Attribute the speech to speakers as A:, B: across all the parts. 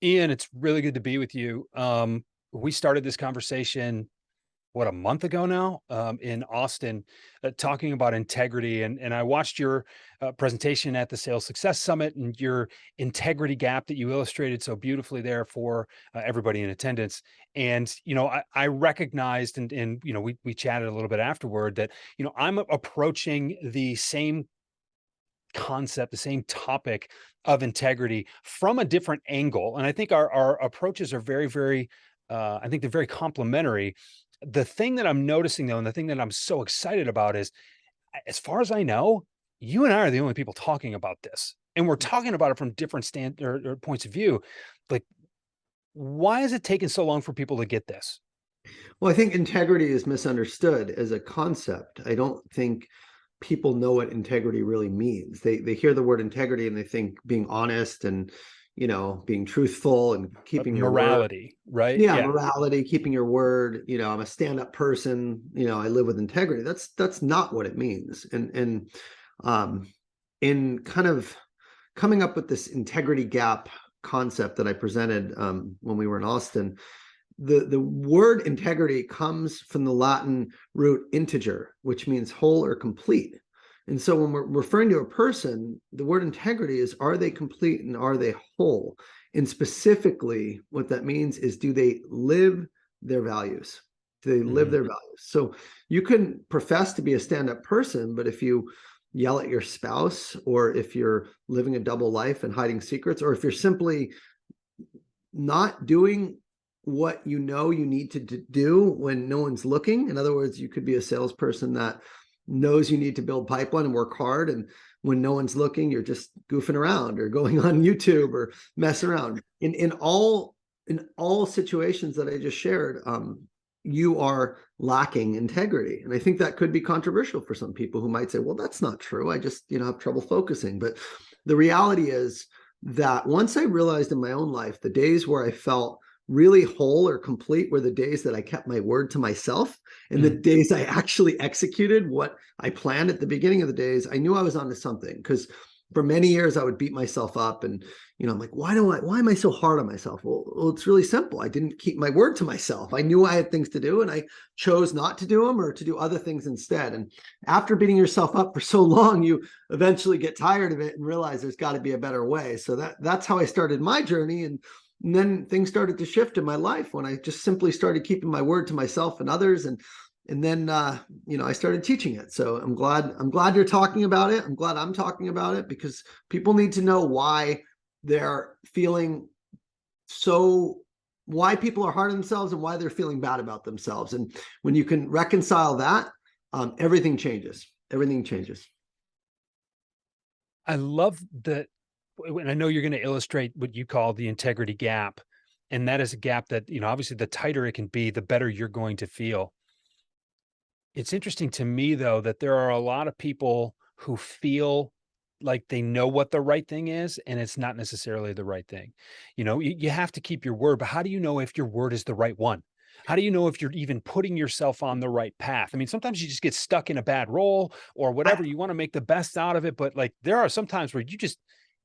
A: Ian, it's really good to be with you. We started this conversation, what, a month ago now, in Austin, talking about integrity. And I watched your presentation at the Sales Success Summit and your integrity gap that you illustrated so beautifully there for everybody in attendance. And, I recognized and we chatted a little bit afterward that, I'm approaching the same concept, the same topic of integrity from a different angle. And I think our approaches are very, very, I think they're very complementary. The thing that I'm noticing though, and the thing that I'm so excited about is, as far as I know, you and I are the only people talking about this. And we're talking about it from different or points of view. Like, why is it taking so long for people to get this?
B: Well, I think integrity is misunderstood as a concept. I don't think people know what integrity really means. They hear the word integrity and they think being honest and being truthful and keeping your word.
A: Morality, right?
B: Yeah,
A: Yeah.
B: morality, keeping your word. I'm a stand-up person. I live with integrity. That's not what it means. And in kind of coming up with this integrity gap concept that I presented when we were in Austin, the word integrity comes from the Latin root integer, which means whole or complete. And so when we're referring to a person, the word integrity is, are they complete and are they whole? And specifically, what that means is, do they live their values? Do they live their values? So you can profess to be a stand-up person, but if you yell at your spouse, or if you're living a double life and hiding secrets, or if you're simply not doing what you need to do when no one's looking. In other words, you could be a salesperson that knows you need to build pipeline and work hard, and when no one's looking, you're just goofing around or going on YouTube or messing around. In all situations that I just shared, you are lacking integrity. And I think that could be controversial for some people who might say, well, that's not true. I just have trouble focusing. But the reality is that once I realized in my own life, the days where I felt really whole or complete were the days that I kept my word to myself, and the days I actually executed what I planned at the beginning of the days. I knew I was onto something, because for many years I would beat myself up, and I'm like, why am I so hard on myself? Well, it's really simple. I didn't keep my word to myself. I knew I had things to do and I chose not to do them, or to do other things instead. And after beating yourself up for so long, you eventually get tired of it and realize there's got to be a better way. So that's how I started my journey. And then things started to shift in my life when I just simply started keeping my word to myself and others. And then I started teaching it. So I'm glad you're talking about it. I'm glad I'm talking about it, because people need to know why they're feeling why people are hard on themselves and why they're feeling bad about themselves. And when you can reconcile that, everything changes. Everything changes.
A: I love that. And I know you're going to illustrate what you call the integrity gap. And that is a gap that, obviously the tighter it can be, the better you're going to feel. It's interesting to me, though, that there are a lot of people who feel like they know what the right thing is, and it's not necessarily the right thing. You have to keep your word, but how do you know if your word is the right one? How do you know if you're even putting yourself on the right path? I mean, sometimes you just get stuck in a bad role or whatever. You want to make the best out of it, but like there are some times where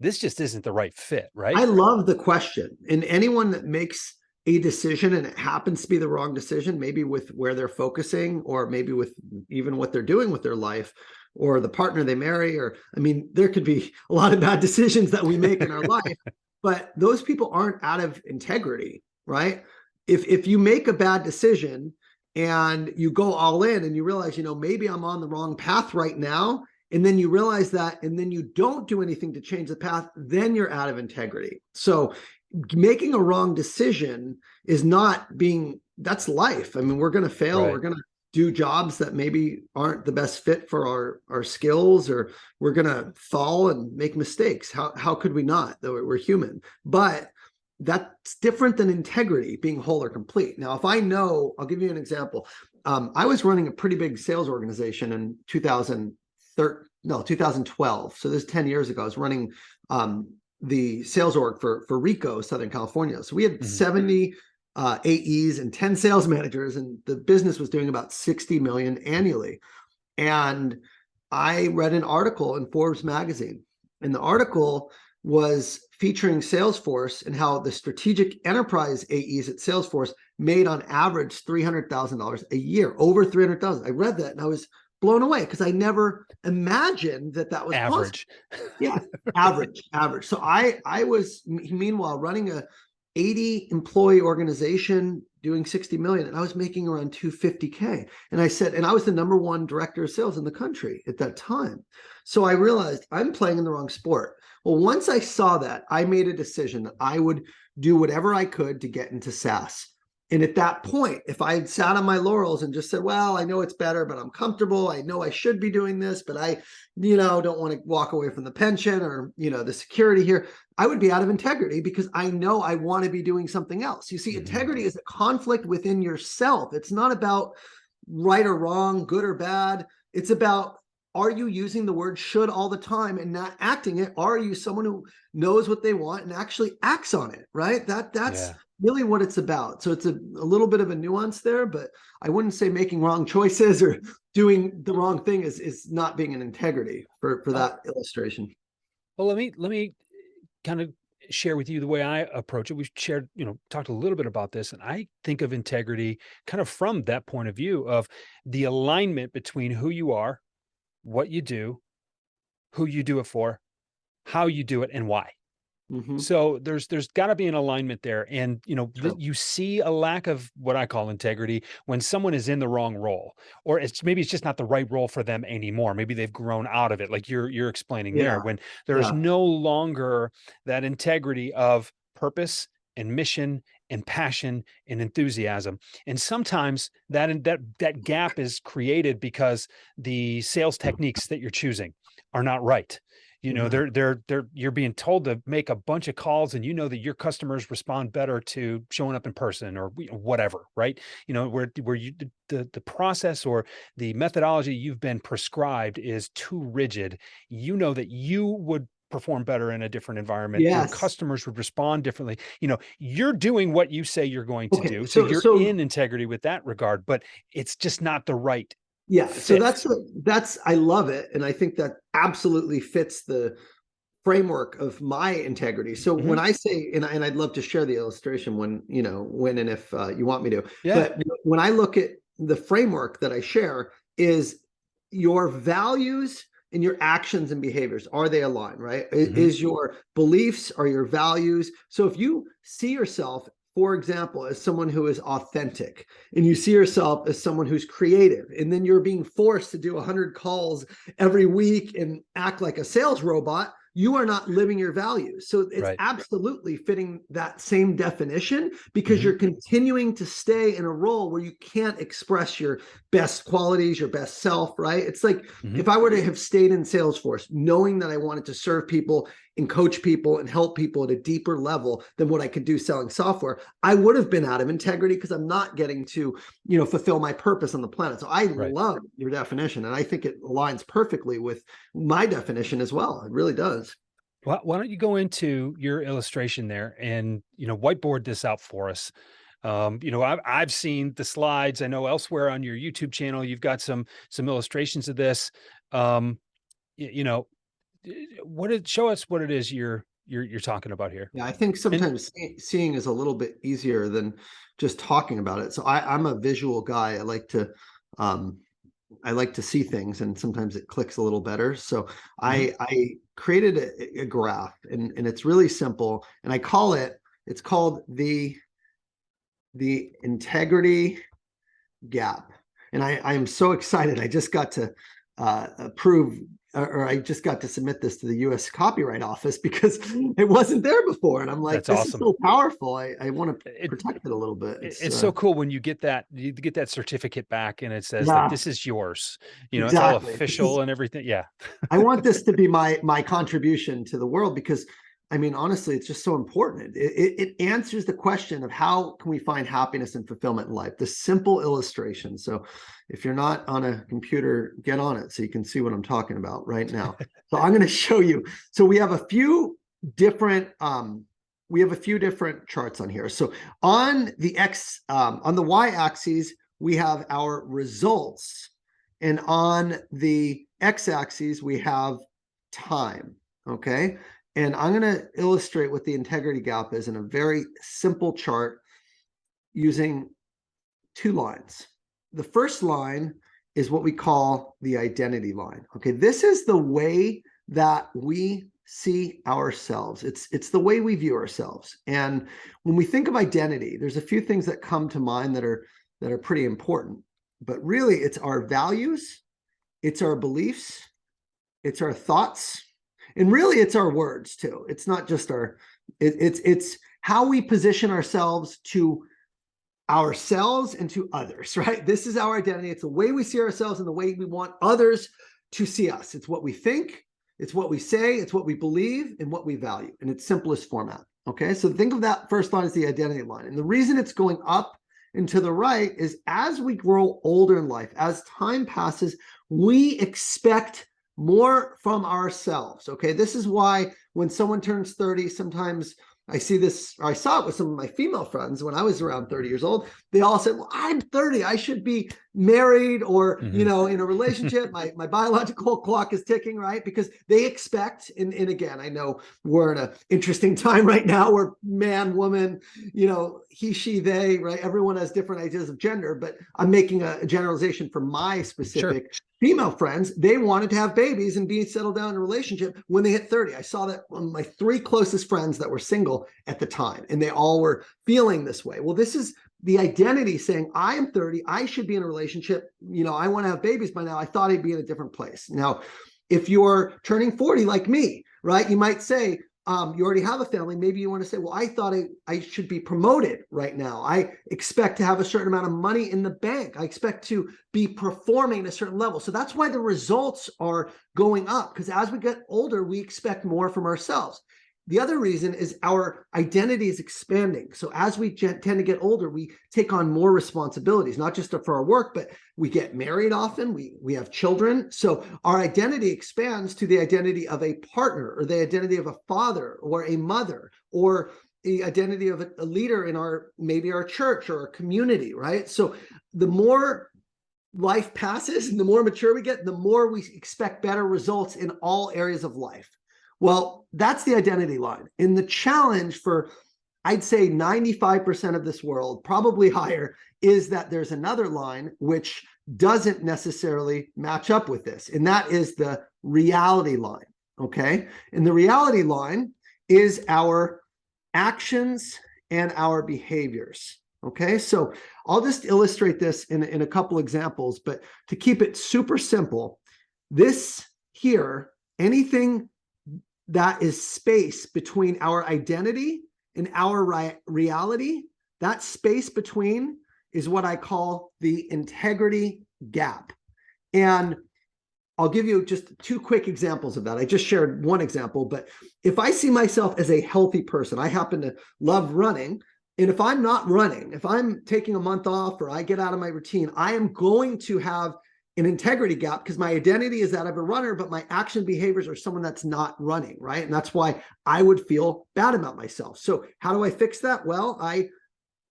A: this just isn't the right fit, right?
B: I love the question. And anyone that makes a decision and it happens to be the wrong decision, maybe with where they're focusing, or maybe with even what they're doing with their life, or the partner they marry, or there could be a lot of bad decisions that we make in our life, but those people aren't out of integrity, right? If you make a bad decision and you go all in and you realize, maybe I'm on the wrong path right now, and then you realize that, and then you don't do anything to change the path, then you're out of integrity. So making a wrong decision is that's life. We're going to fail.
A: Right.
B: We're going to do jobs that maybe aren't the best fit for our skills, or we're going to fall and make mistakes. How could we not? Though we're human. But that's different than integrity, being whole or complete. Now, if I know, I'll give you an example. I was running a pretty big sales organization in 2012. So this is 10 years ago. I was running the sales org for Rico, Southern California. So we had 70 AEs and 10 sales managers, and the business was doing about 60 million annually. And I read an article in Forbes magazine, and the article was featuring Salesforce and how the strategic enterprise AEs at Salesforce made on average $300,000 a year, over 300,000. I read that and I was blown away because I never imagined that that was possible.
A: Average.
B: Yeah, average. So I was meanwhile running a 80 employee organization doing 60 million, and I was making around 250K. And I said, and I was the number one director of sales in the country at that time. So I realized I'm playing in the wrong sport. Well, once I saw that, I made a decision that I would do whatever I could to get into SaaS. And at that point, if I had sat on my laurels and just said, well, I know it's better, but I'm comfortable. I know I should be doing this, but I, don't want to walk away from the pension or, the security here. I would be out of integrity because I know I want to be doing something else. You see, integrity is a conflict within yourself. It's not about right or wrong, good or bad. It's about, are you using the word should all the time and not acting it? Are you someone who knows what they want and actually acts on it, right? That's really what it's about. So it's a little bit of a nuance there, but I wouldn't say making wrong choices or doing the wrong thing is not being an integrity for that illustration.
A: Well, let me kind of share with you the way I approach it. We've shared, talked a little bit about this, and I think of integrity kind of from that point of view of the alignment between who you are, what you do, who you do it for, how you do it, and why.
B: Mm-hmm.
A: So there's got to be an alignment there, and
B: Sure.
A: you see a lack of what I call integrity when someone is in the wrong role, or maybe it's just not the right role for them anymore. Maybe they've grown out of it, like you're explaining there.
B: Yeah.
A: When there's
B: Yeah.
A: no longer that integrity of purpose and mission and passion and enthusiasm, and sometimes that gap is created because the sales techniques that you're choosing are not right.
B: Yeah.
A: They're you're being told to make a bunch of calls, and that your customers respond better to showing up in person or whatever, right? Where the process or the methodology you've been prescribed is too rigid. That you would perform better in a different environment. Your
B: Yes.
A: customers would respond differently. You're doing what you say you're going to
B: Okay.
A: do. So
B: So
A: you're
B: so
A: in integrity with that regard, but it's just not the right
B: yeah. So
A: fit.
B: that's I love it, and I think that absolutely fits the framework of my integrity. So when
A: Mhm.
B: I say, and I'd love to share the illustration when and if you want me to,
A: Yeah.
B: but when I look at the framework that I share is your values and your actions and behaviors, are they aligned, right?
A: Mhm.
B: Is your beliefs, are your values. So if you see yourself, for example, as someone who is authentic, and you see yourself as someone who's creative, and then you're being forced to do 100 calls every week and act like a sales robot, you are not living your values. So it's
A: Right.
B: absolutely fitting that same definition because
A: Mhm.
B: you're continuing to stay in a role where you can't express your best qualities, your best self, right? It's like
A: Mhm.
B: if I were to have stayed in Salesforce, knowing that I wanted to serve people and coach people and help people at a deeper level than what I could do selling software, I would have been out of integrity because I'm not getting to, fulfill my purpose on the planet. So I
A: Right.
B: love your definition, and I think it aligns perfectly with my definition as well. It really does.
A: Why don't you go into your illustration there and whiteboard this out for us? I've seen the slides. I know elsewhere on your YouTube channel you've got some illustrations of this. Um, y- you know, show us what it is you're talking about here.
B: Yeah, I think
A: And
B: sometimes seeing is a little bit easier than just talking about it. So I'm a visual guy. Um, I like to see things, and sometimes it clicks a little better. So
A: Mhm.
B: I created a graph, and it's really simple, and it's called the integrity gap. And I am so excited. I just got to approve, or I just got to submit this to the US Copyright Office because it wasn't there before. And I'm like,
A: That's
B: this is
A: awesome.
B: so powerful. I want to
A: It,
B: protect it a little bit.
A: it's so cool when you get that certificate back and it says that
B: Yeah,
A: this is yours. It's all
B: exactly.
A: official and everything. Yeah.
B: I want this to be my contribution to the world because I mean, honestly, it's just so important. It answers the question of how can we find happiness and fulfillment in life? The simple illustration. So if you're not on a computer, get on it so you can see what I'm talking about right now. So I'm going to show you. So different we have a few different charts on here. So on the on the y-axis, we have our results, and on the x-axis, we have time. Okay. And I'm going to illustrate what the integrity gap is in a very simple chart using 2 lines. The first line is what we call the identity line. Okay, this is the way that we see ourselves. It's the way we view ourselves. And when we think of identity, there's a few things that come to mind that are pretty important. But really, it's our values, it's our beliefs, it's our thoughts, and really it's our words too. It's not just it's how we position ourselves to ourselves and to others, right? This is our identity. It's the way we see ourselves and the way we want others to see us. It's what we think, it's what we say, it's what we believe, and what we value in its simplest format. Okay, so think of that first line as the identity line. And the reason it's going up and to the right is as we grow older in life, as time passes, we expect more from ourselves. Okay, this is why when someone turns 30, sometimes I see this, or I saw it with some of my female friends when I was around 30 years old. They all said, well, I'm 30. I should be married or, in a relationship. My biological clock is ticking, right? Because they expect, and again, I know we're in an interesting time right now where man, woman, he, she, they, right? Everyone has different ideas of gender, but I'm making a generalization for my specific female friends. They wanted to have babies and be settled down in a relationship when they hit 30. I saw that on my 3 closest friends that were single at the time, and they all were feeling this way. Well, this is the identity saying, I am 30, I should be in a relationship. I want to have babies by now. I thought I'd be in a different place. Now, if you're turning 40 like me, right, you might say, you already have a family. Maybe you want to say, well, I thought I should be promoted right now. I expect to have a certain amount of money in the bank. I expect to be performing at a certain level. So that's why the results are going up, because as we get older, we expect more from ourselves. The other reason is our identity is expanding. So as we tend to get older, we take on more responsibilities, not just for our work, but we get married often, we have children. So our identity expands to the identity of a partner, or the identity of a father or a mother, or the identity of a leader in maybe our church or our community, right? So the more life passes and the more mature we get, the more we expect better results in all areas of life. Well, that's the identity line. And the challenge for, I'd say 95% of this world, probably higher, is that there's another line which doesn't necessarily match up with this. And that is the reality line. Okay. And the reality line is our actions and our behaviors. Okay. So I'll just illustrate this in a couple examples, but to keep it super simple, this here, anything that is space between our identity and our reality, that space between is what I call the integrity gap. And I'll give you just 2 quick examples of that. I just shared one example, but if I see myself as a healthy person, I happen to love running. And if I'm not running, if I'm taking a month off or I get out of my routine, I am going to have an integrity gap because my identity is that of a runner, but my action behaviors are someone that's not running, right? And that's why I would feel bad about myself. So how do I fix that? Well, I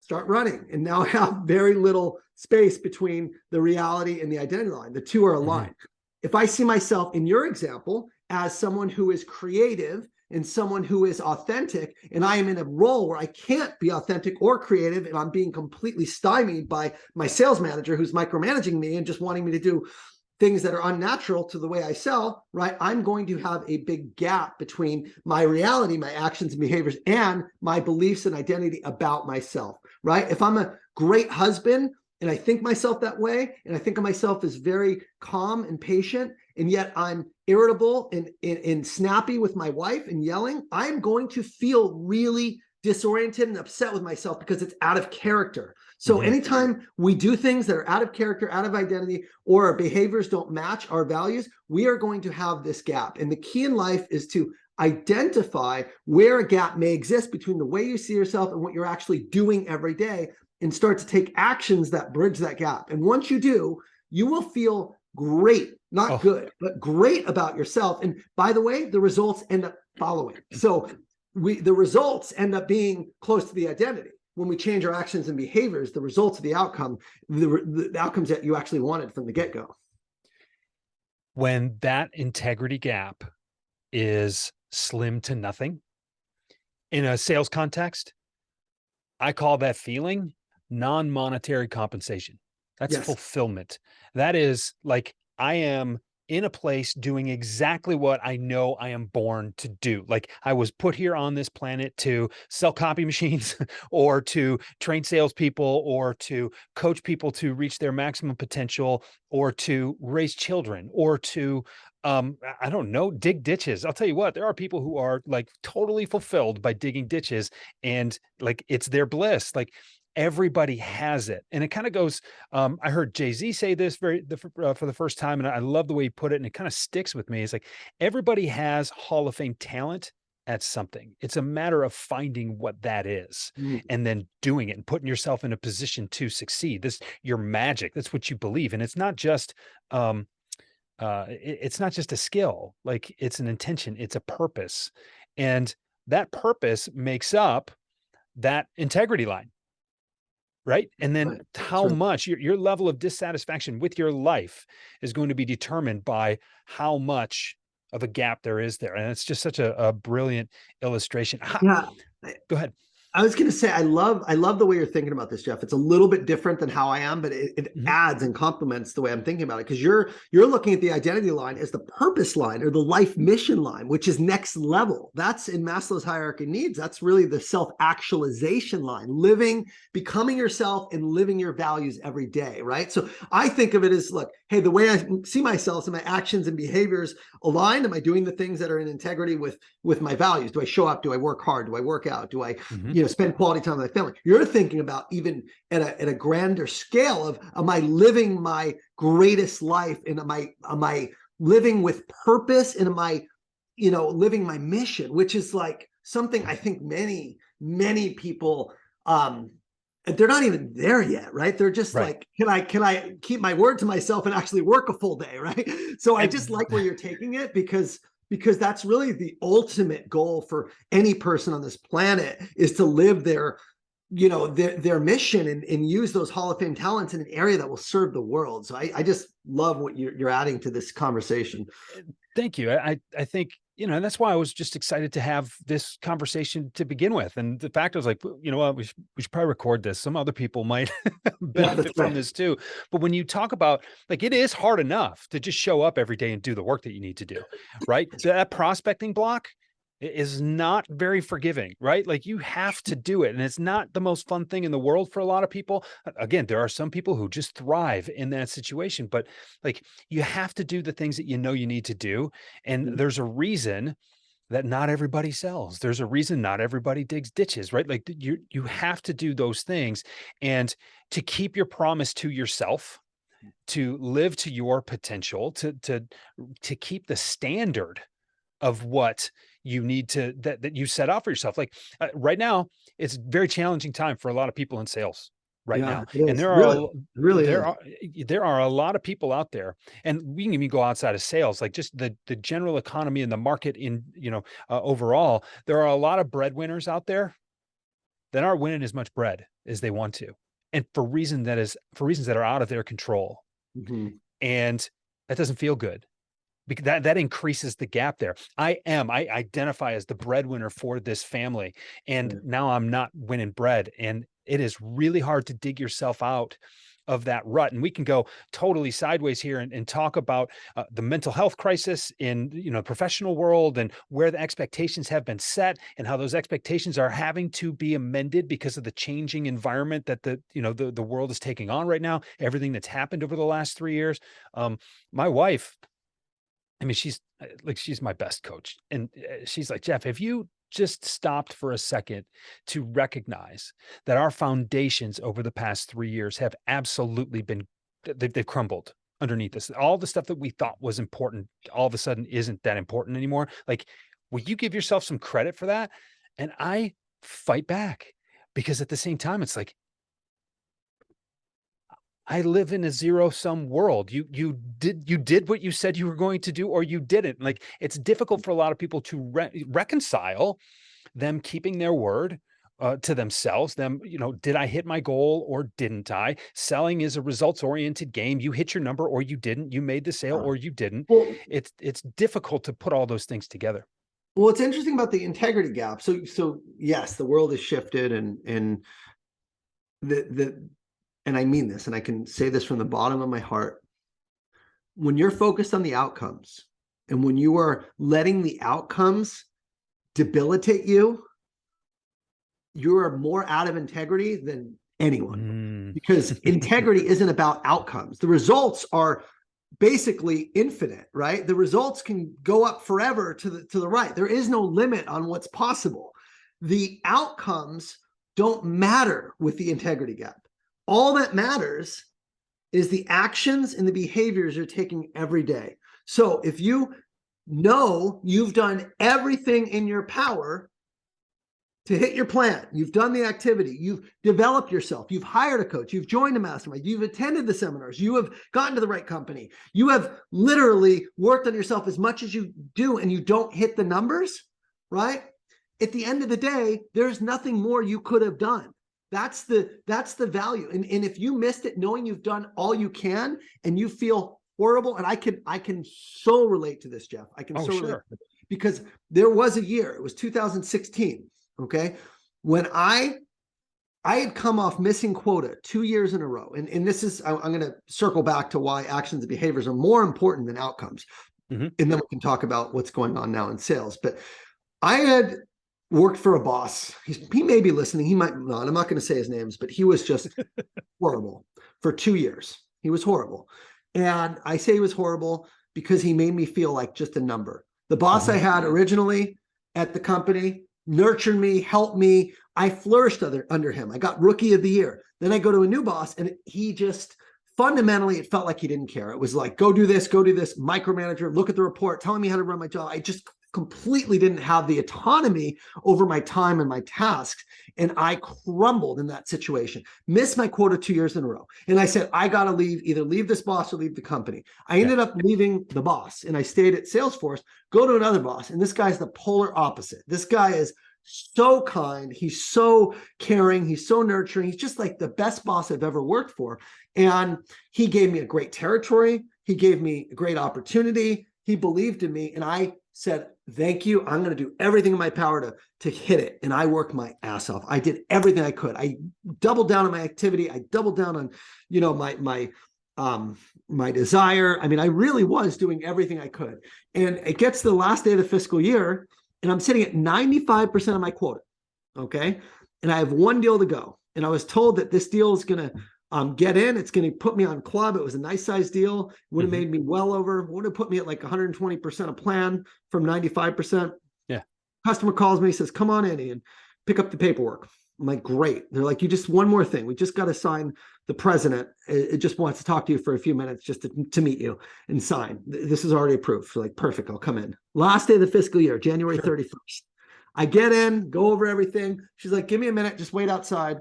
B: start running, and now I have very little space between the reality and the identity line. The two are aligned. If I see myself in your example as someone who is creative and someone who is authentic, and I am in a role where I can't be authentic or creative, and I'm being completely stymied by my sales manager who's micromanaging me and just wanting me to do things that are unnatural to the way I sell, right? I'm going to have a big gap between my reality, my actions and behaviors, and my beliefs and identity about myself, right? If I'm a great husband and I think myself that way, and I think of myself as very calm and patient, and yet I'm irritable and snappy with my wife and yelling, I'm going to feel really disoriented and upset with myself because it's out of character. So anytime we do things that are out of character, out of identity, or our behaviors don't match our values, we are going to have this gap. And the key in life is to identify where a gap may exist between the way you see yourself and what you're actually doing every day, and start to take actions that bridge that gap. And once you do, you will feel great, not good, but great about yourself. And by the way, the results end up following. So the results end up being close to the identity. When we change our actions and behaviors, the results of the outcome, the outcomes that you actually wanted from the get-go.
A: When that integrity gap is slim to nothing. In a sales context, I call that feeling non-monetary compensation. That's
B: Yes.
A: fulfillment. That is like I am in a place doing exactly what I know I am born to do. Like I was put here on this planet to sell copy machines or to train salespeople or to coach people to reach their maximum potential or to raise children or to I don't know, dig ditches. I'll tell you what, there are people who are like totally fulfilled by digging ditches and like it's their bliss. Like everybody has it. And it kind of goes, I heard Jay-Z say this for the first time, and I love the way he put it, and it kind of sticks with me. It's like everybody has Hall of Fame talent at something. It's a matter of finding what that is
B: Mm,
A: and then doing it and putting yourself in a position to succeed. This your magic. That's what you believe. And it's not just it's not just a skill, like it's an intention, it's a purpose. And that purpose makes up that integrity line, right? And then
B: right. That's
A: how
B: right.
A: much your level of dissatisfaction with your life is going to be determined by how much of a gap there is there. And it's just such a brilliant illustration.
B: Yeah.
A: Go ahead.
B: I was going to say, I love the way you're thinking about this, Jeff. It's a little bit different than how I am, but it
A: Mhm.
B: adds and complements the way I'm thinking about it. Because you're looking at the identity line as the purpose line or the life mission line, which is next level. That's in Maslow's hierarchy of needs. That's really the self-actualization line, living, becoming yourself and living your values every day, right? So I think of it as, look, hey, the way I see myself and my actions and behaviors aligned. Am I doing the things that are in integrity with my values? Do I show up? Do I work hard? Do I work out? Do I
A: Mhm.
B: spend quality time with my family? You're thinking about even at a grander scale of, am I living my greatest life, and am I living with purpose, and am I living my mission, which is like something I think many people they're not even there yet, right? They're just
A: Right.
B: like, can I keep my word to myself and actually work a full day, right? So I just
A: And
B: like where you're taking it, because that's really the ultimate goal for any person on this planet, is to live their mission, and use those Hall of Fame talents in an area that will serve the world. So I just love what you're adding to this conversation.
A: thank you. I think, that's why I was just excited to have this conversation to begin with. And the fact I was like, you know what, we should probably record this. Some other people might
B: Yeah, that's
A: benefit from
B: right.
A: this too. But when you talk about like it is hard enough to just show up every day and do the work that you need to do, right? That prospecting block is not very forgiving, right? Like you have to do it. And it's not the most fun thing in the world for a lot of people. Again, there are some people who just thrive in that situation, but like you have to do the things that you know you need to do. And there's a reason that not everybody sells. There's a reason not everybody digs ditches, right? Like you have to do those things. And to keep your promise to yourself, to live to your potential, to keep the standard of what you need to that you set out for yourself. Like right now, it's a very challenging time for a lot of people in sales right
B: Yeah,
A: now,
B: it
A: and
B: is. Really, it really
A: there
B: is.
A: are there are a lot of people out there, and we can even go outside of sales, like just the general economy and the market in overall. There are a lot of breadwinners out there that aren't winning as much bread as they want to, and for reasons that are out of their control,
B: Mhm.
A: and that doesn't feel good because that increases the gap there. I identify as the breadwinner for this family, and
B: Right.
A: now I'm not winning bread, and it is really hard to dig yourself out of that rut. And we can go totally sideways here and talk about the mental health crisis in professional world and where the expectations have been set and how those expectations are having to be amended because of the changing environment that the world is taking on right now. Everything that's happened over the last 3 years. My wife, I mean, she's my best coach. And she's like, Jeff, if you just stopped for a second to recognize that our foundations over the past 3 years have absolutely been, they've crumbled underneath us. All the stuff that we thought was important all of a sudden isn't that important anymore. Like, will you give yourself some credit for that? And I fight back because at the same time, it's like, I live in a zero sum world. You did what you said you were going to do, or you didn't. Like it's difficult for a lot of people to reconcile them keeping their word to themselves. Did I hit my goal or didn't I? Selling is a results oriented game. You hit your number or you didn't. You made the sale
B: Yeah.
A: or you didn't.
B: Well,
A: It's difficult to put all those things together.
B: Well, what's interesting about the integrity gap. So yes, the world has shifted, and the and I mean this, and I can say this from the bottom of my heart. When you're focused on the outcomes, and when you are letting the outcomes debilitate you, you are more out of integrity than anyone, because integrity isn't about outcomes. The results are basically infinite, right? The results can go up forever to the right. There is no limit on what's possible. The outcomes don't matter with the integrity gap. All that matters is the actions and the behaviors you're taking every day. So if you know you've done everything in your power to hit your plan, you've done the activity, you've developed yourself, you've hired a coach, you've joined a mastermind, you've attended the seminars, you have gotten to the right company, you have literally worked on yourself as much as you do, and you don't hit the numbers, right? At the end of the day, there's nothing more you could have done. That's the value. And if you missed it, knowing you've done all you can and you feel horrible, and I can so relate to this, Jeff. I can so relate, because there was a year, it was 2016. Okay. When I had come off missing quota 2 years in a row. And this is, I'm going to circle back to why actions and behaviors are more important than outcomes. And then we can talk about what's going on now in sales. But I had worked for a boss. He may be listening. He might not. I'm not going to say his names, but he was just horrible for 2 years. He was horrible. And I say he was horrible because he made me feel like just a number. The boss I had originally at the company nurtured me, helped me. I flourished under him. I got rookie of the year. Then I go to a new boss, and he just fundamentally, it felt like he didn't care. It was like, go do this, micromanager, look at the report, telling me how to run my job. I just completely didn't have the autonomy over my time and my tasks. And I crumbled in that situation, missed my quota 2 years in a row. And I said, I got to leave, either leave this boss or leave the company. I ended up leaving the boss, and I stayed at Salesforce, go to another boss. And this guy's the polar opposite. This guy is so kind. He's so caring. He's so nurturing. He's just like the best boss I've ever worked for. And he gave me a great territory. He gave me a great opportunity. He believed in me. And I said, thank you. I'm going to do everything in my power to hit it. And I worked my ass off. I did everything I could. I doubled down on my activity. I doubled down on, my desire. I mean, I really was doing everything I could. And it gets to the last day of the fiscal year, and I'm sitting at 95% of my quota. Okay. And I have one deal to go. And I was told that this deal is going to get in. It's going to put me on club. It was a nice size deal. Would have made me would have put me at like 120% of plan from 95%. Yeah. Customer calls me, says, come on in and pick up the paperwork. I'm like, great. They're like, you just, one more thing. We just got to sign. The president, it just wants to talk to you for a few minutes just to meet you and sign. This is already approved. So like, perfect. I'll come in. Last day of the fiscal year, January 31st. I get in, go over everything. She's like, give me a minute. Just wait outside.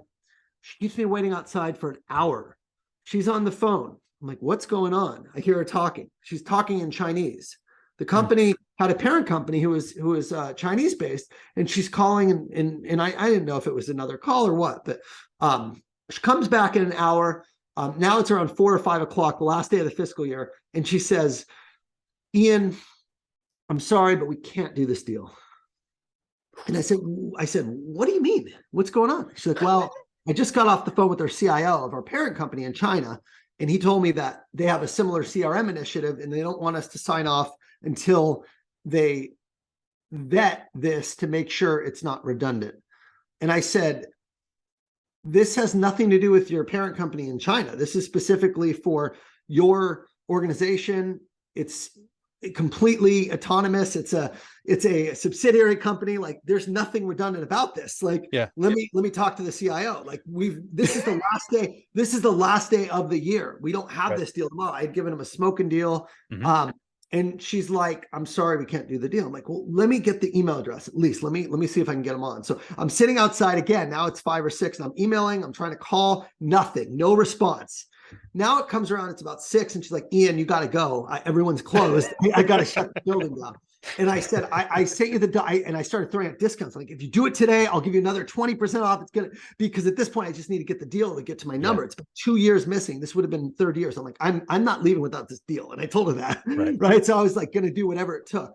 B: She keeps me waiting outside for an hour. She's on the phone. I'm like, what's going on? I hear her talking. She's talking in Chinese. The company had a parent company who was Chinese based, and she's calling, and I didn't know if it was another call or what, but she comes back in an hour. Now it's around 4 or 5 o'clock, the last day of the fiscal year, and she says, Ian, I'm sorry, but we can't do this deal. And I said, what do you mean? What's going on? She's like, well, I just got off the phone with our CIO of our parent company in China, and he told me that they have a similar CRM initiative, and they don't want us to sign off until they vet this to make sure it's not redundant. And I said, this has nothing to do with your parent company in China. This is specifically for your organization. It's completely autonomous. It's a subsidiary company. Like, there's nothing redundant about this. Like, let me talk to the CIO. Like, this is the last day. This is the last day of the year. We don't have this deal tomorrow. I had given him a smoking deal. And she's like, I'm sorry, we can't do the deal. I'm like, well, let me get the email address at least. Let me see if I can get them on. So I'm sitting outside again. Now it's 5 or 6, and I'm emailing. I'm trying to call. Nothing. No response. Now it comes around. It's about 6, and she's like, Ian, you got to go. Everyone's closed. I got to shut the building down. And I said, I sent you and I started throwing out discounts. Like, if you do it today, I'll give you another 20% off. It's gonna, because at this point, I just need to get the deal to get to my number. It's been 2 years missing. This would have been third year. So I'm like, I'm not leaving without this deal. And I told her that, right? So I was like going to do whatever it took.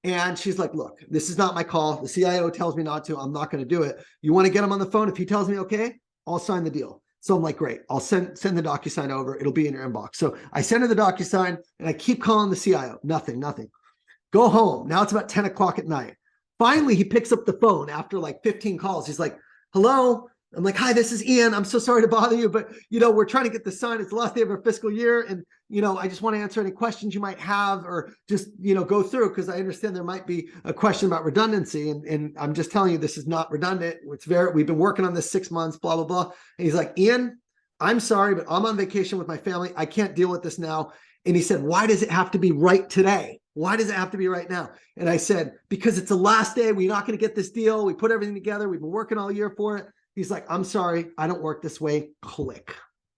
B: And she's like, look, this is not my call. The CIO tells me not to. I'm not going to do it. You want to get him on the phone? If he tells me, okay, I'll sign the deal. So I'm like, great, I'll send the DocuSign over. It'll be in your inbox. So I send her the DocuSign and I keep calling the CIO. Nothing. Go home. Now it's about 10 o'clock at night. Finally, he picks up the phone after like 15 calls. He's like, hello. I'm like, hi, this is Ian. I'm so sorry to bother you, but we're trying to get this signed. It's the last day of our fiscal year. And, I just want to answer any questions you might have, or just, go through, because I understand there might be a question about redundancy. And I'm just telling you, this is not redundant. We've been working on this 6 months, blah, blah, blah. And he's like, Ian, I'm sorry, but I'm on vacation with my family. I can't deal with this now. And he said, why does it have to be right today? Why does it have to be right now? And I said, because it's the last day. We're not going to get this deal. We put everything together. We've been working all year for it. He's like, I'm sorry. I don't work this way. Click.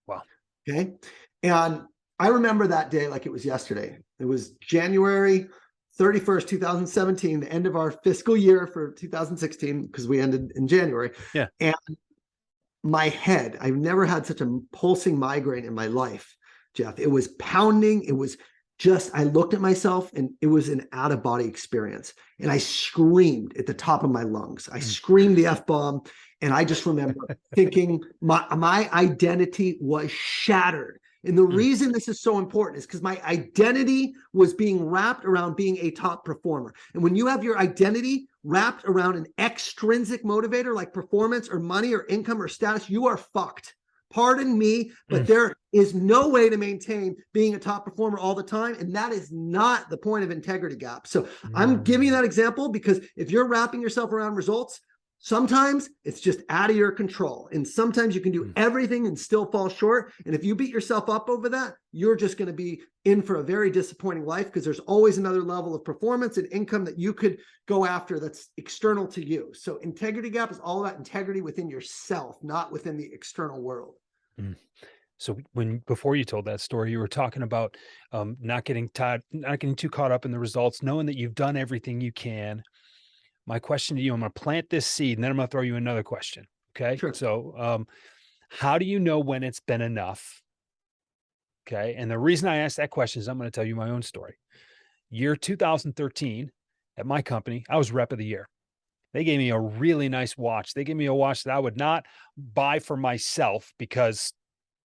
A: Wow.
B: Okay. And I remember that day like it was yesterday. It was January 31st, 2017, the end of our fiscal year for 2016, because we ended in January.
A: Yeah.
B: And my head, I've never had such a pulsing migraine in my life, Jeff. It was pounding. It was just, I looked at myself and it was an out of body experience. And I screamed at the top of my lungs. I screamed the F-bomb. And I just remember thinking my identity was shattered. And the reason this is so important is because my identity was being wrapped around being a top performer. And when you have your identity wrapped around an extrinsic motivator like performance or money or income or status, you are fucked. Pardon me, but there is no way to maintain being a top performer all the time. And that is not the point of integrity gap. So I'm giving you that example because if you're wrapping yourself around results, sometimes it's just out of your control. And sometimes you can do everything and still fall short. And if you beat yourself up over that, you're just going to be in for a very disappointing life, because there's always another level of performance and income that you could go after that's external to you. So integrity gap is all about integrity within yourself, not within the external world.
A: So before you told that story, you were talking about not getting too caught up in the results, knowing that you've done everything you can. My question to you, I'm going to plant this seed and then I'm going to throw you another question. Okay.
B: Sure.
A: So, how do you know when it's been enough? Okay. And the reason I asked that question is I'm going to tell you my own story. Year 2013 at my company, I was rep of the year. They gave me a really nice watch. They gave me a watch that I would not buy for myself because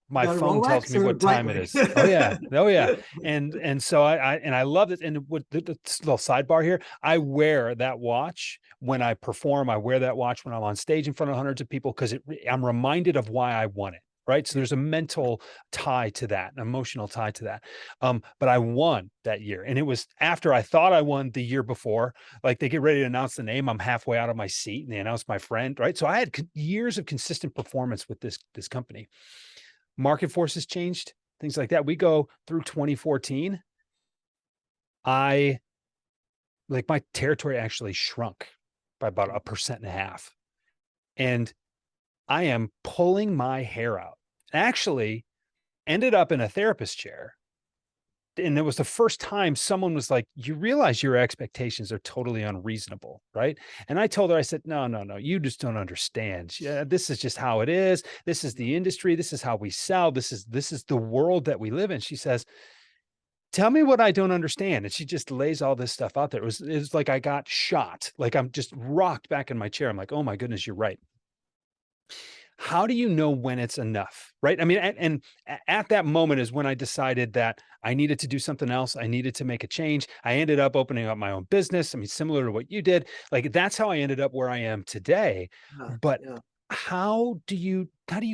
A: my phone tells me what time it is. Oh yeah. Oh yeah. And so I love it. And with the little sidebar here, I wear that watch when I perform. I wear that watch when I'm on stage in front of hundreds of people, because I'm reminded of why I won it. Right. So there's a mental tie to that, an emotional tie to that. But I won that year. And it was after I thought I won the year before. Like they get ready to announce the name. I'm halfway out of my seat and they announce my friend. Right. So I had years of consistent performance with this company. Market forces changed, things like that. We go through 2014. My territory actually shrunk by about 1.5%. And I am pulling my hair out. Actually ended up in a therapist chair. And it was the first time someone was like, you realize your expectations are totally unreasonable, right? And I told her, I said, no, you just don't understand. This is just how it is. This is the industry. This is how we sell. This is the world that we live in. She says, tell me what I don't understand. And she just lays all this stuff out there. It was like I got shot. Like I'm just rocked back in my chair. I'm like, oh my goodness, you're right. How do you know when it's enough? Right. I mean, and at that moment is when I decided that I needed to do something else. I needed to make a change. I ended up opening up my own business. I mean, similar to what you did. Like that's how I ended up where I am today. But how do you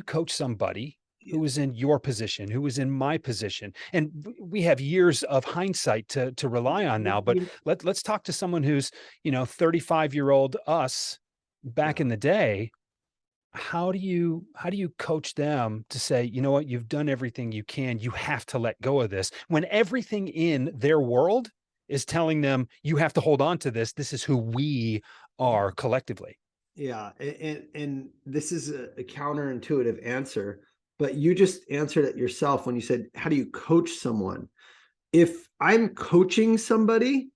A: coach somebody who was in your position, who was in my position? And we have years of hindsight to rely on now, but let's talk to someone who's, 35-year-old us back in the day. How do you coach them to say, you know what, you've done everything you can, you have to let go of this, when everything in their world is telling them you have to hold on to this is who we are collectively?
B: Yeah. And this is a counterintuitive answer, but you just answered it yourself when you said, how do you coach someone? If I'm coaching somebody,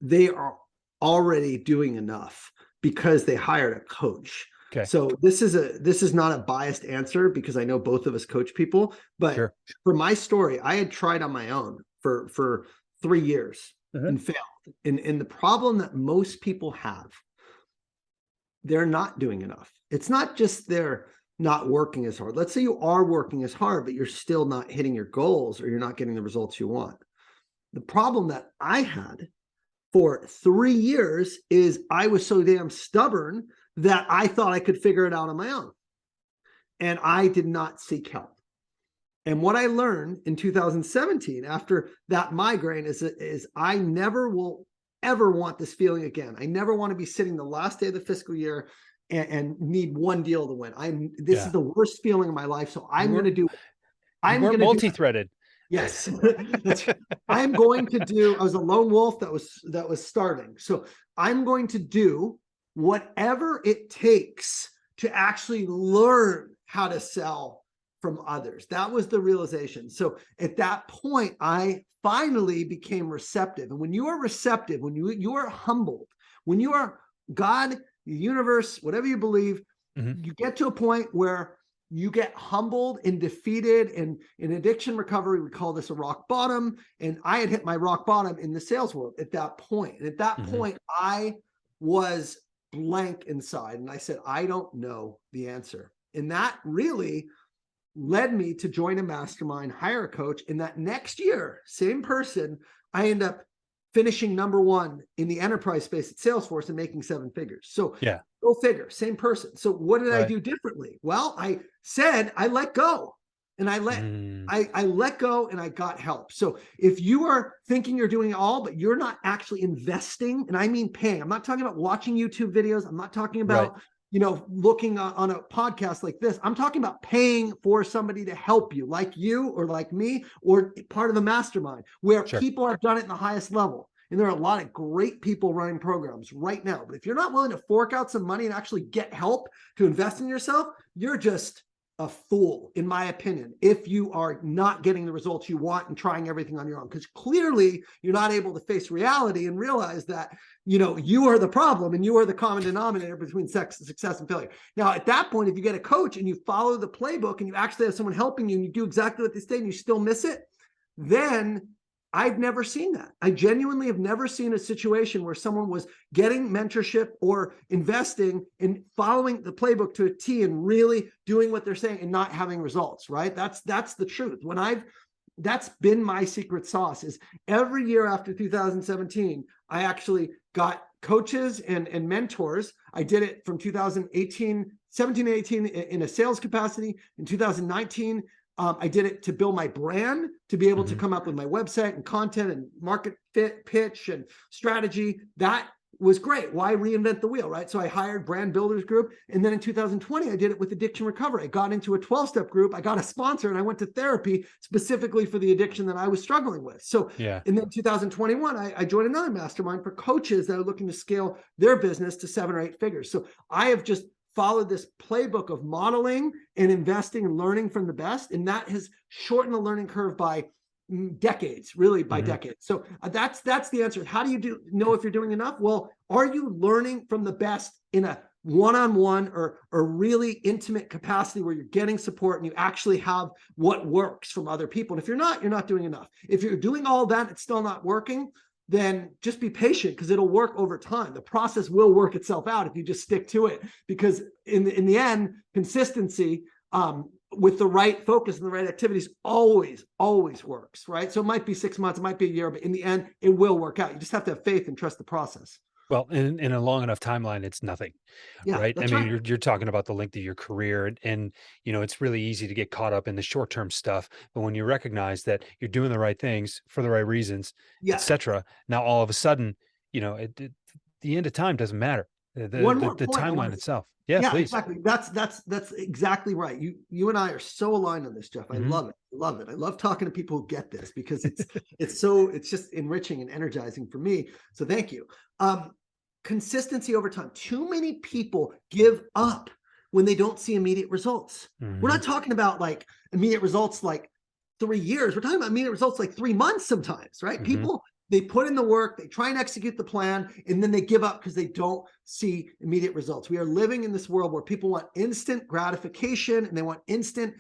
B: they are already doing enough because they hired a coach.
A: Okay.
B: So this is not a biased answer, because I know both of us coach people, but for my story, I had tried on my own for 3 years and failed. in the problem that most people have, they're not doing enough. It's not just they're not working as hard. Let's say you are working as hard, but you're still not hitting your goals or you're not getting the results you want. The problem that I had for 3 years is I was so damn stubborn that I thought I could figure it out on my own. And I did not seek help. And what I learned in 2017 after that migraine is I never will ever want this feeling again. I never want to be sitting the last day of the fiscal year and need one deal to win. This is the worst feeling of my life. So I'm going to do.
A: I'm going to multi-threaded.
B: Yes, I'm going to do. I was a lone wolf that was starving. So I'm going to do whatever it takes to actually learn how to sell from others. That was the realization. So at that point, I finally became receptive. And when you are receptive, when you are humbled, when you are God, the universe, whatever you believe, you get to a point where you get humbled and defeated. And in addiction recovery, we call this a rock bottom. And I had hit my rock bottom in the sales world at that point. And at that point, I was blank inside. And I said, I don't know the answer. And that really led me to join a mastermind, hire a coach. And that next year, same person, I end up finishing #1 in the enterprise space at Salesforce and making 7 figures. So go figure, same person. So what did I do differently? Well, I said, I let go and I let go and I got help. So if you are thinking you're doing it all, but you're not actually investing, and I mean paying, I'm not talking about watching YouTube videos. I'm not talking about looking on a podcast like this. I'm talking about paying for somebody to help you, like you or like me, or part of a mastermind where people have done it in the highest level. And there are a lot of great people running programs right now. But if you're not willing to fork out some money and actually get help to invest in yourself, you're just a fool, in my opinion, if you are not getting the results you want and trying everything on your own. Because clearly you're not able to face reality and realize that, you are the problem and you are the common denominator between success and failure. Now, at that point, if you get a coach and you follow the playbook and you actually have someone helping you and you do exactly what they say and you still miss it, then I've never seen that. I genuinely have never seen a situation where someone was getting mentorship or investing in following the playbook to a T and really doing what they're saying and not having results, right? That's the truth. That's been my secret sauce is every year after 2017, I actually got coaches and mentors. I did it from 17 and 18 in a sales capacity. In 2019, I did it to build my brand, to be able to come up with my website and content and market fit, pitch and strategy. That was great. Why reinvent the wheel, right? So I hired Brand Builders Group. And then in 2020, I did it with addiction recovery. I got into a 12-step group. I got a sponsor and I went to therapy specifically for the addiction that I was struggling with. So and then 2021, I joined another mastermind for coaches that are looking to scale their business to 7 or 8 figures. So I have just followed this playbook of modeling and investing and learning from the best. And that has shortened the learning curve by decades, really by decades. So that's the answer. How do you know if you're doing enough? Well, are you learning from the best in a one-on-one or really intimate capacity where you're getting support and you actually have what works from other people? And if you're not doing enough. If you're doing all that, it's still not working, then just be patient because it'll work over time. The process will work itself out if you just stick to it, because in the end, consistency with the right focus and the right activities always works, right? So it might be 6 months, it might be a year, but in the end, it will work out. You just have to have faith and trust the process.
A: Well, in a long enough timeline, it's nothing, right? I mean, you're talking about the length of your career and it's really easy to get caught up in the short-term stuff. But when you recognize that you're doing the right things for the right reasons, etc., now all of a sudden, the end of time doesn't matter.
B: One more
A: The
B: point
A: timeline itself. Yeah, please.
B: Exactly. That's exactly right. You and I are so aligned on this, Jeff. I love it. Love it. I love talking to people who get this because it's just enriching and energizing for me. So thank you. Consistency over time. Too many people give up when they don't see immediate results. We're not talking about like immediate results like 3 years. We're talking about immediate results like 3 months sometimes, right? People, they put in the work, they try and execute the plan, and then they give up because they don't see immediate results. We are living in this world where people want instant gratification and they want instant,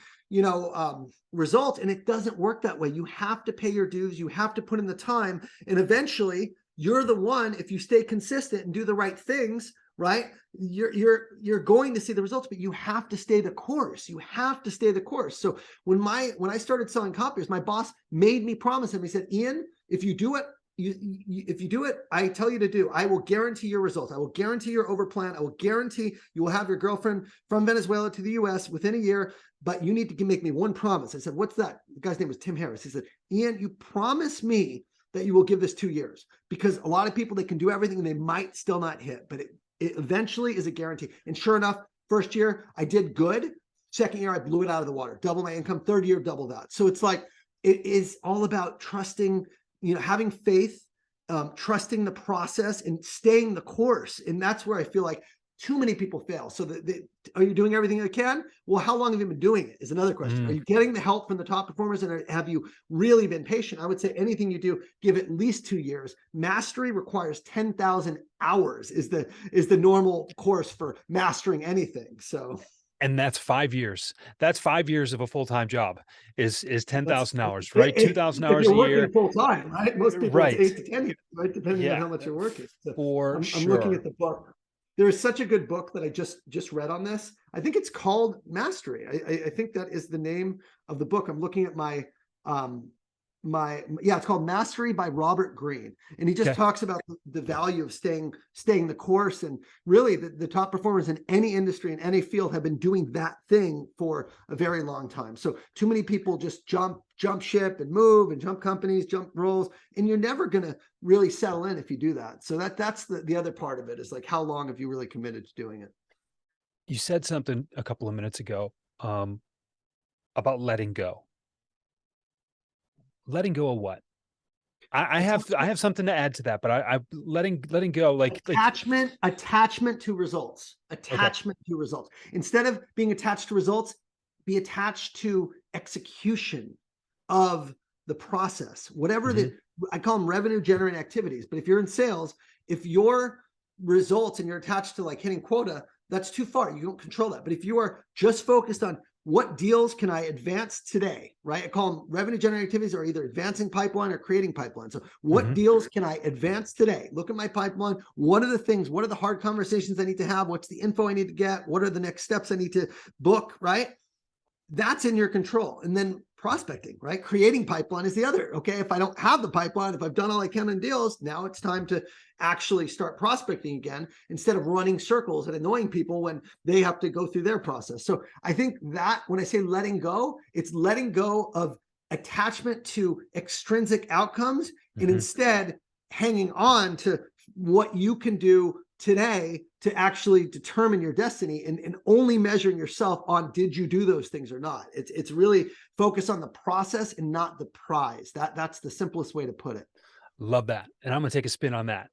B: results, and it doesn't work that way. You have to pay your dues. You have to put in the time, and eventually you're the one, if you stay consistent and do the right things, right, you're going to see the results, but you have to stay the course. You have to stay the course. So when I started selling copiers, my boss made me promise him. He said, Ian, if you do it, if you do it, I tell you to do, I will guarantee your results. I will guarantee your overplan. I will guarantee you will have your girlfriend from Venezuela to the US within a year, but you need to make me one promise. I said, what's that? The guy's name was Tim Harris. He said, Ian, you promise me that you will give this 2 years, because a lot of people, they can do everything and they might still not hit, but it eventually is a guarantee. And sure enough, first year I did good. Second year I blew it out of the water, double my income. Third year, double that. So it's like, it is all about trusting, having faith, trusting the process and staying the course. And that's where I feel like too many people fail. So are you doing everything you can? Well, how long have you been doing it is another question. Are you getting the help from the top performers, and have you really been patient? I would say anything you do, give at least 2 years. Mastery requires 10,000 hours is the normal course for mastering anything. So,
A: And that's 5 years. That's 5 years of a full-time job is
B: that's
A: 10,000 hours, right? 2,000
B: if
A: hours
B: you're
A: a
B: working
A: year.
B: full time, right? Most people it's
A: Right.
B: 8 to 10 years, right? Depending on
A: Yeah,
B: how much you're working. So
A: for
B: I'm looking at
A: sure.
B: the book. There's such a good book that I just read on this. I think it's called Mastery. I think that is the name of the book. I'm looking at um it's called Mastery by Robert Greene, and he just
A: Okay.
B: talks about the value of staying the course. And really the top performers in any industry, in any field, have been doing that thing for a very long time. So too many people just jump ship and move and jump companies, jump roles, and you're never going to really settle in if you do that. So that's the other part of it, is like, how long have you really committed to doing it?
A: You said something a couple of minutes ago, about letting go. Letting go of what? I have something to add to that, but I letting go, like
B: Attachment to results.
A: okay.
B: Attachment to results. Instead of being attached to results, be attached to execution of the process. Whatever
A: Mhm,
B: I call them revenue generating activities. But if you're in sales, if your results and you're attached to like hitting quota, that's too far. You don't control that. But if you are just focused on what deals can I advance today, right? I call them revenue generating activities, or either advancing pipeline or creating pipeline. So what
A: mhm.
B: deals can I advance today? Look at my pipeline. What are the things? What are the hard conversations I need to have? What's the info I need to get? What are the next steps I need to book, right? That's in your control. And then prospecting, right? Creating pipeline is the other. Okay. If I don't have the pipeline, if I've done all I can in deals, now it's time to actually start prospecting again, instead of running circles and annoying people when they have to go through their process. So I think that when I say letting go, it's letting go of attachment to extrinsic outcomes, and
A: Mhm.
B: instead hanging on to what you can do today to actually determine your destiny, and only measuring yourself on, did you do those things or not? It's really focus on the process and not the prize. That's the simplest way to put it.
A: Love that, and I'm gonna take a spin on that.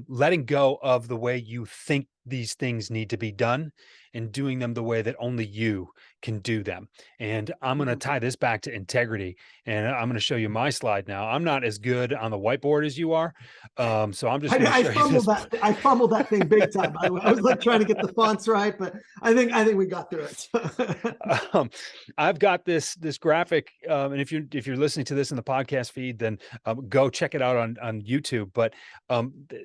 A: Letting go of the way you think these things need to be done and doing them the way that only you can do them. And I'm going to tie this back to integrity. And I'm going to show you my slide now. I'm not as good on the whiteboard as you are. So I'm just going to
B: I
A: show you
B: fumbled
A: this.
B: that. I fumbled that thing big time. By the way, I was like trying to get the fonts right, but I think we got through it.
A: um, I've got this graphic, and if you're listening to this in the podcast feed, then go check it out on YouTube. But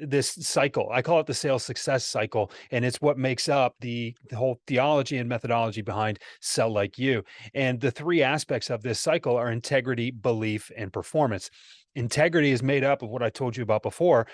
A: this cycle, I call it the sales success cycle, and it's what makes up the whole theology and methodology behind Sell Like You. And the three aspects of this cycle are integrity, belief, and performance. Integrity is made up of what I told you about before.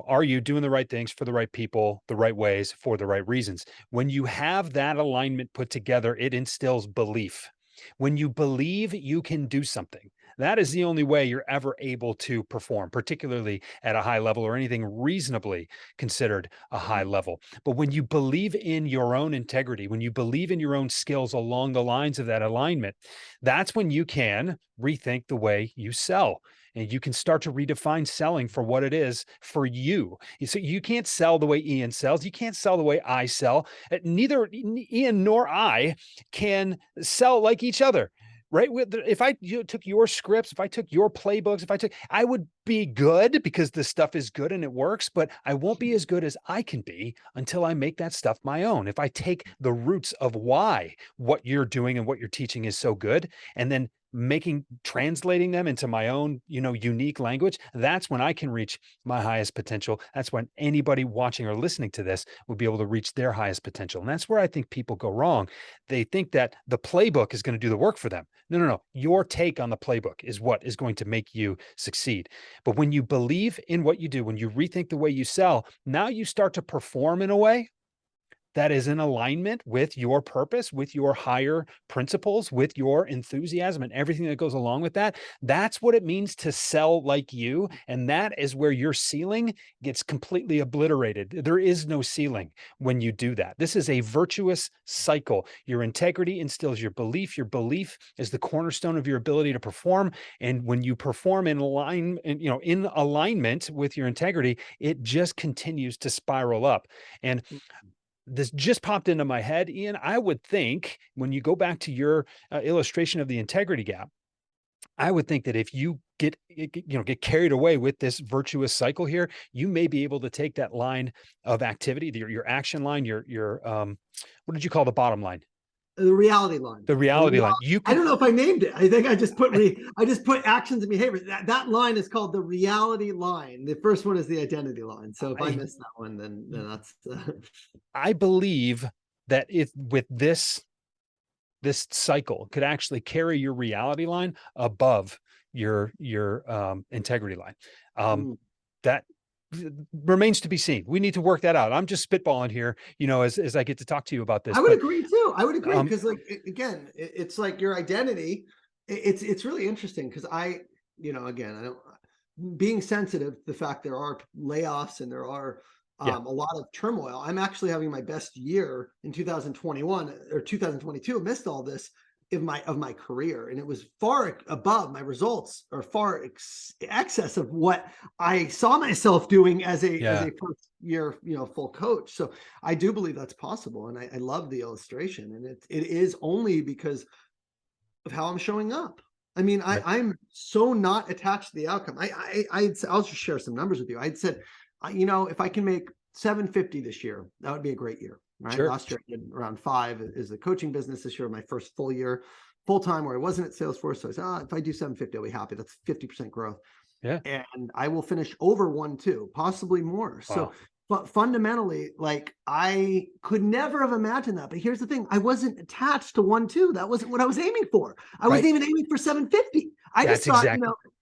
A: Are you doing the right things for the right people, the right ways, for the right reasons? When you have that alignment put together, it instills belief. When you believe you can do something, that is the only way you're ever able to perform, particularly at a high level or anything reasonably considered a high level. But when you believe in your own integrity, when you believe in your own skills along the lines of that alignment, that's when you can rethink the way you sell. And you can start to redefine selling for what it is for you. So you can't sell the way Ian sells. You can't sell the way I sell. Neither Ian nor I can sell like each other. Right. If I took your scripts, if I took your playbooks, I would be good because the stuff is good and it works, but I won't be as good as I can be until I make that stuff my own. If I take the roots of why what you're doing and what you're teaching is so good, and then translating them into my own, unique language, that's when I can reach my highest potential. That's when anybody watching or listening to this will be able to reach their highest potential. And that's where I think people go wrong. They think that the playbook is going to do the work for them. No, no, no. Your take on the playbook is what is going to make you succeed. But when you believe in what you do, when you rethink the way you sell, now you start to perform in a way that is in alignment with your purpose, with your higher principles, with your enthusiasm and everything that goes along with that. That's what it means to sell like you. And that is where your ceiling gets completely obliterated. There is no ceiling when you do that. This is a virtuous cycle. Your integrity instills your belief. Your belief is the cornerstone of your ability to perform. And when you perform in alignment with your integrity, it just continues to spiral up. And this just popped into my head, Ian. I would think when you go back to your illustration of the integrity gap, I would think that if you get carried away with this virtuous cycle here, you may be able to take that line of activity, your action line, your what did you call the bottom line?
B: The reality line.
A: The reality line. You
B: I
A: could,
B: don't know if I named it. I think I just put actions and behaviors. That line is called the reality line. The first one is the identity line. So if I miss that one, then that's.
A: I believe that with this cycle could actually carry your reality line above your integrity line. That remains to be seen. We need to work that out. I'm just spitballing here, as I get to talk to you about this.
B: I would agree too. I would agree because, again, it's like your identity. It's really interesting because again, I don't being sensitive to the fact there are layoffs and there are a lot of turmoil. I'm actually having my best year in 2021 or 2022 amidst all this of my career, and it was far above my results, or far excess of what I saw myself doing as a first year full coach. So I do believe that's possible, and I love the illustration, and it is only because of how I'm showing up. I mean, I'm so not attached to the outcome. I'll just share some numbers with you. I'd said, if I can make 750 this year, that would be a great year. Right. Sure. Last year I did around 5 is the coaching business. This year, my first full year, full time, where I wasn't at Salesforce. So I said, if I do 750, I'll be happy. That's 50% growth.
A: Yeah.
B: And I will finish over 1-2, possibly more. Wow. So, but fundamentally, like, I could never have imagined that. But here's the thing: I wasn't attached to 1-2. That wasn't what I was aiming for. I wasn't even aiming for 750. I just thought,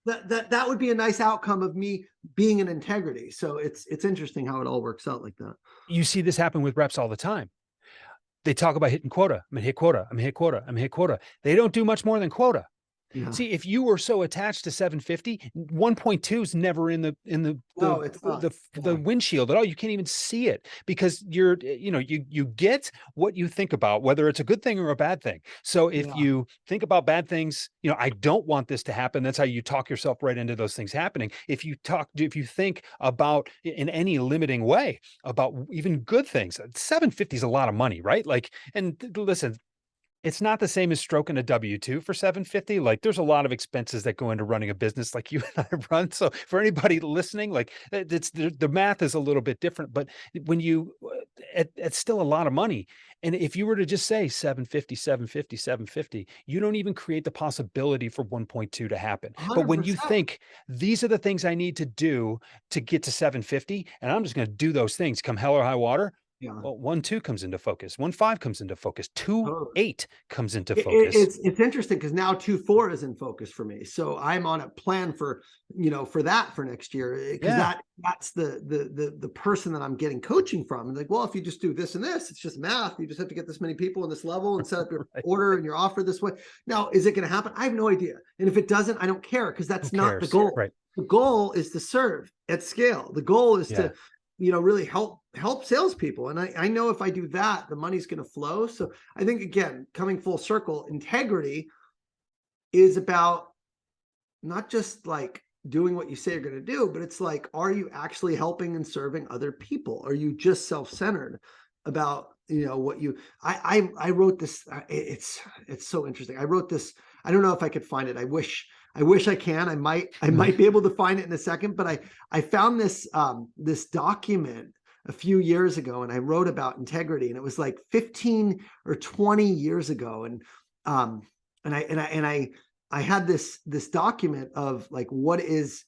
B: that would be a nice outcome of me being in integrity. So it's interesting how it all works out like that.
A: You see this happen with reps all the time. They talk about hitting quota. I'm gonna hit quota. I'm gonna hit quota. I'm gonna hit quota. They don't do much more than quota. Yeah. See, if you were so attached to 750, 1.2 is never in the windshield at all. You can't even see it because you get what you think about, whether it's a good thing or a bad thing. So if you think about bad things, I don't want this to happen. That's how you talk yourself right into those things happening. If you think about in any limiting way about even good things, 750 is a lot of money, right? Like, and listen, it's not the same as stroking a W-2 for 750. Like, there's a lot of expenses that go into running a business like you and I run. So for anybody listening, like, the math is a little bit different, but when it's still a lot of money. And if you were to just say 750, 750, 750, you don't even create the possibility for 1.2 to happen. 100%. But when you think these are the things I need to do to get to 750, and I'm just going to do those things come hell or high water. Yeah. Well, 1-2 comes into focus. 1-5 comes into focus. 2-8 comes into focus.
B: It's interesting because now 2-4 is in focus for me. So I'm on a plan for next year, because that's the person that I'm getting coaching from. And like, well, if you just do this and this, it's just math. You just have to get this many people in this level and set up your order and your offer this way. Now, is it going to happen? I have no idea. And if it doesn't, I don't care, because that's not the goal. Right. The goal is to serve at scale. The goal is to really help salespeople. And I know if I do that, the money's going to flow. So I think, again, coming full circle, integrity is about not just like doing what you say you're going to do, but it's like, are you actually helping and serving other people? Are you just self-centered about, what you, I wrote this, it's so interesting. I wrote this, I don't know if I could find it. I wish I can. I might be able to find it in a second, but I found this this document a few years ago, and I wrote about integrity, and it was like 15 or 20 years ago, and I I had this document of like, what is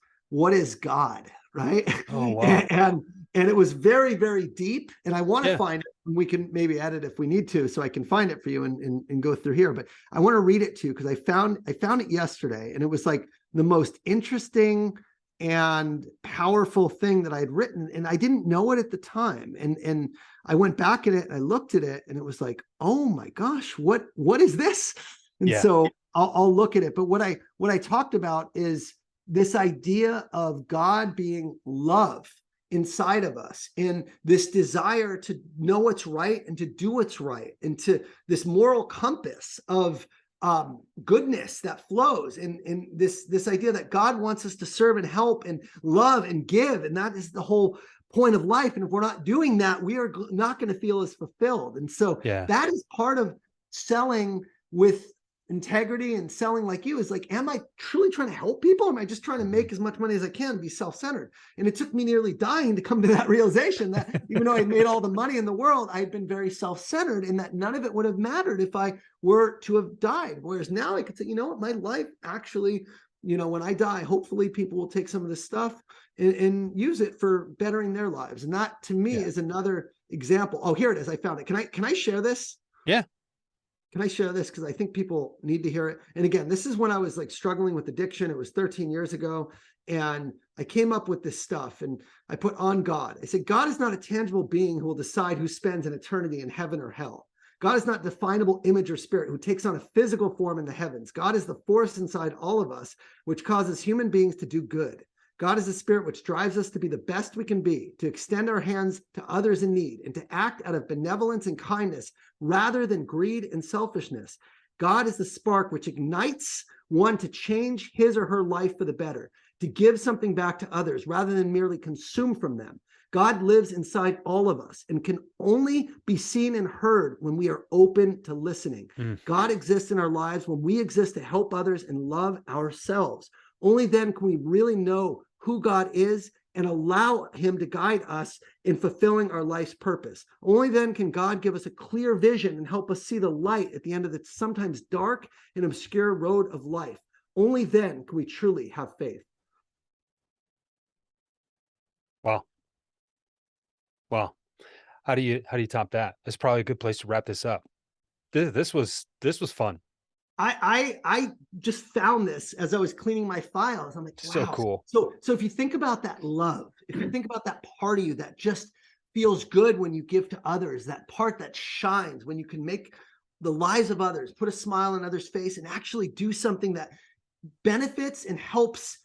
B: God, right?
A: Oh, wow.
B: And it was very, very deep. And I want to
A: Yeah.
B: find it, and we can maybe edit if we need to, so I can find it for you and go through here. But I want to read it to you because I found it yesterday, and it was like the most interesting and powerful thing that I had written, and I didn't know it at the time. And I went back at it and I looked at it, and it was like, oh my gosh, what is this? And
A: Yeah.
B: so I'll look at it. But what I talked about is this idea of God being love inside of us, and this desire to know what's right and to do what's right, and to this moral compass of goodness that flows, and this idea that God wants us to serve and help and love and give, and that is the whole point of life. And if we're not doing that, we are not going to feel as fulfilled. And so
A: Yeah.
B: that is part of selling with integrity, and selling like you is like, am I truly trying to help people? Am I just trying to make as much money as I can, be self-centered? And it took me nearly dying to come to that realization that even though I made all the money in the world, I had been very self-centered, and that none of it would have mattered if I were to have died. Whereas now I could say, you know what, my life actually, when I die, hopefully people will take some of this stuff and use it for bettering their lives. And that to me
A: Yeah.
B: is another example. Oh, here it is. I found it. Can I share this?
A: Yeah.
B: Can I share this? Because I think people need to hear it. And again, this is when I was like struggling with addiction. It was 13 years ago. And I came up with this stuff, and I put on God. I said, God is not a tangible being who will decide who spends an eternity in heaven or hell. God is not a definable image or spirit who takes on a physical form in the heavens. God is the force inside all of us, which causes human beings to do good. God is a spirit which drives us to be the best we can be, to extend our hands to others in need, and to act out of benevolence and kindness rather than greed and selfishness. God is the spark which ignites one to change his or her life for the better, to give something back to others rather than merely consume from them. God lives inside all of us and can only be seen and heard when we are open to listening.
A: Mm.
B: God exists in our lives when we exist to help others and love ourselves. Only then can we really know who God is and allow him to guide us in fulfilling our life's purpose. Only then can God give us a clear vision and help us see the light at the end of the sometimes dark and obscure road of life. Only then can we truly have faith.
A: Wow. Wow. How do you top that? That's probably a good place to wrap this up. This was fun.
B: I just found this as I was cleaning my files. I'm like,
A: So
B: wow.
A: cool.
B: So if you think about that love, if you think about that part of you that just feels good when you give to others, that part that shines when you can make the lives of others, put a smile on others' face, and actually do something that benefits and helps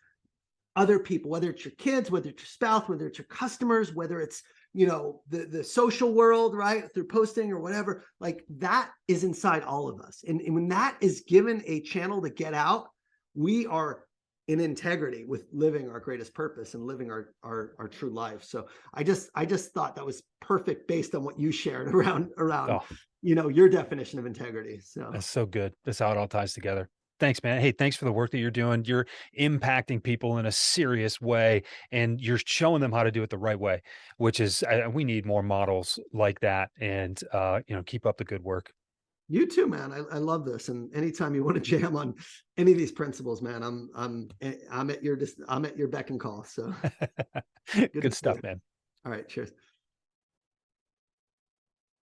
B: other people, whether it's your kids, whether it's your spouse, whether it's your customers, whether it's the social world, right, through posting or whatever, like that is inside all of us. And when that is given a channel to get out, we are in integrity with living our greatest purpose and living our true life. So I just thought that was perfect based on what you shared around
A: Oh,
B: your definition of integrity. So
A: that's so good. That's how it all ties together. Thanks, man. Hey, thanks for the work that you're doing. You're impacting people in a serious way, and you're showing them how to do it the right way, which is we need more models like that. And keep up the good work.
B: you too, man. I love this. And anytime you want to jam on any of these principles, man, I'm at your beck and call. So good to
A: Good
B: see you.
A: stuff, man.
B: All right, cheers.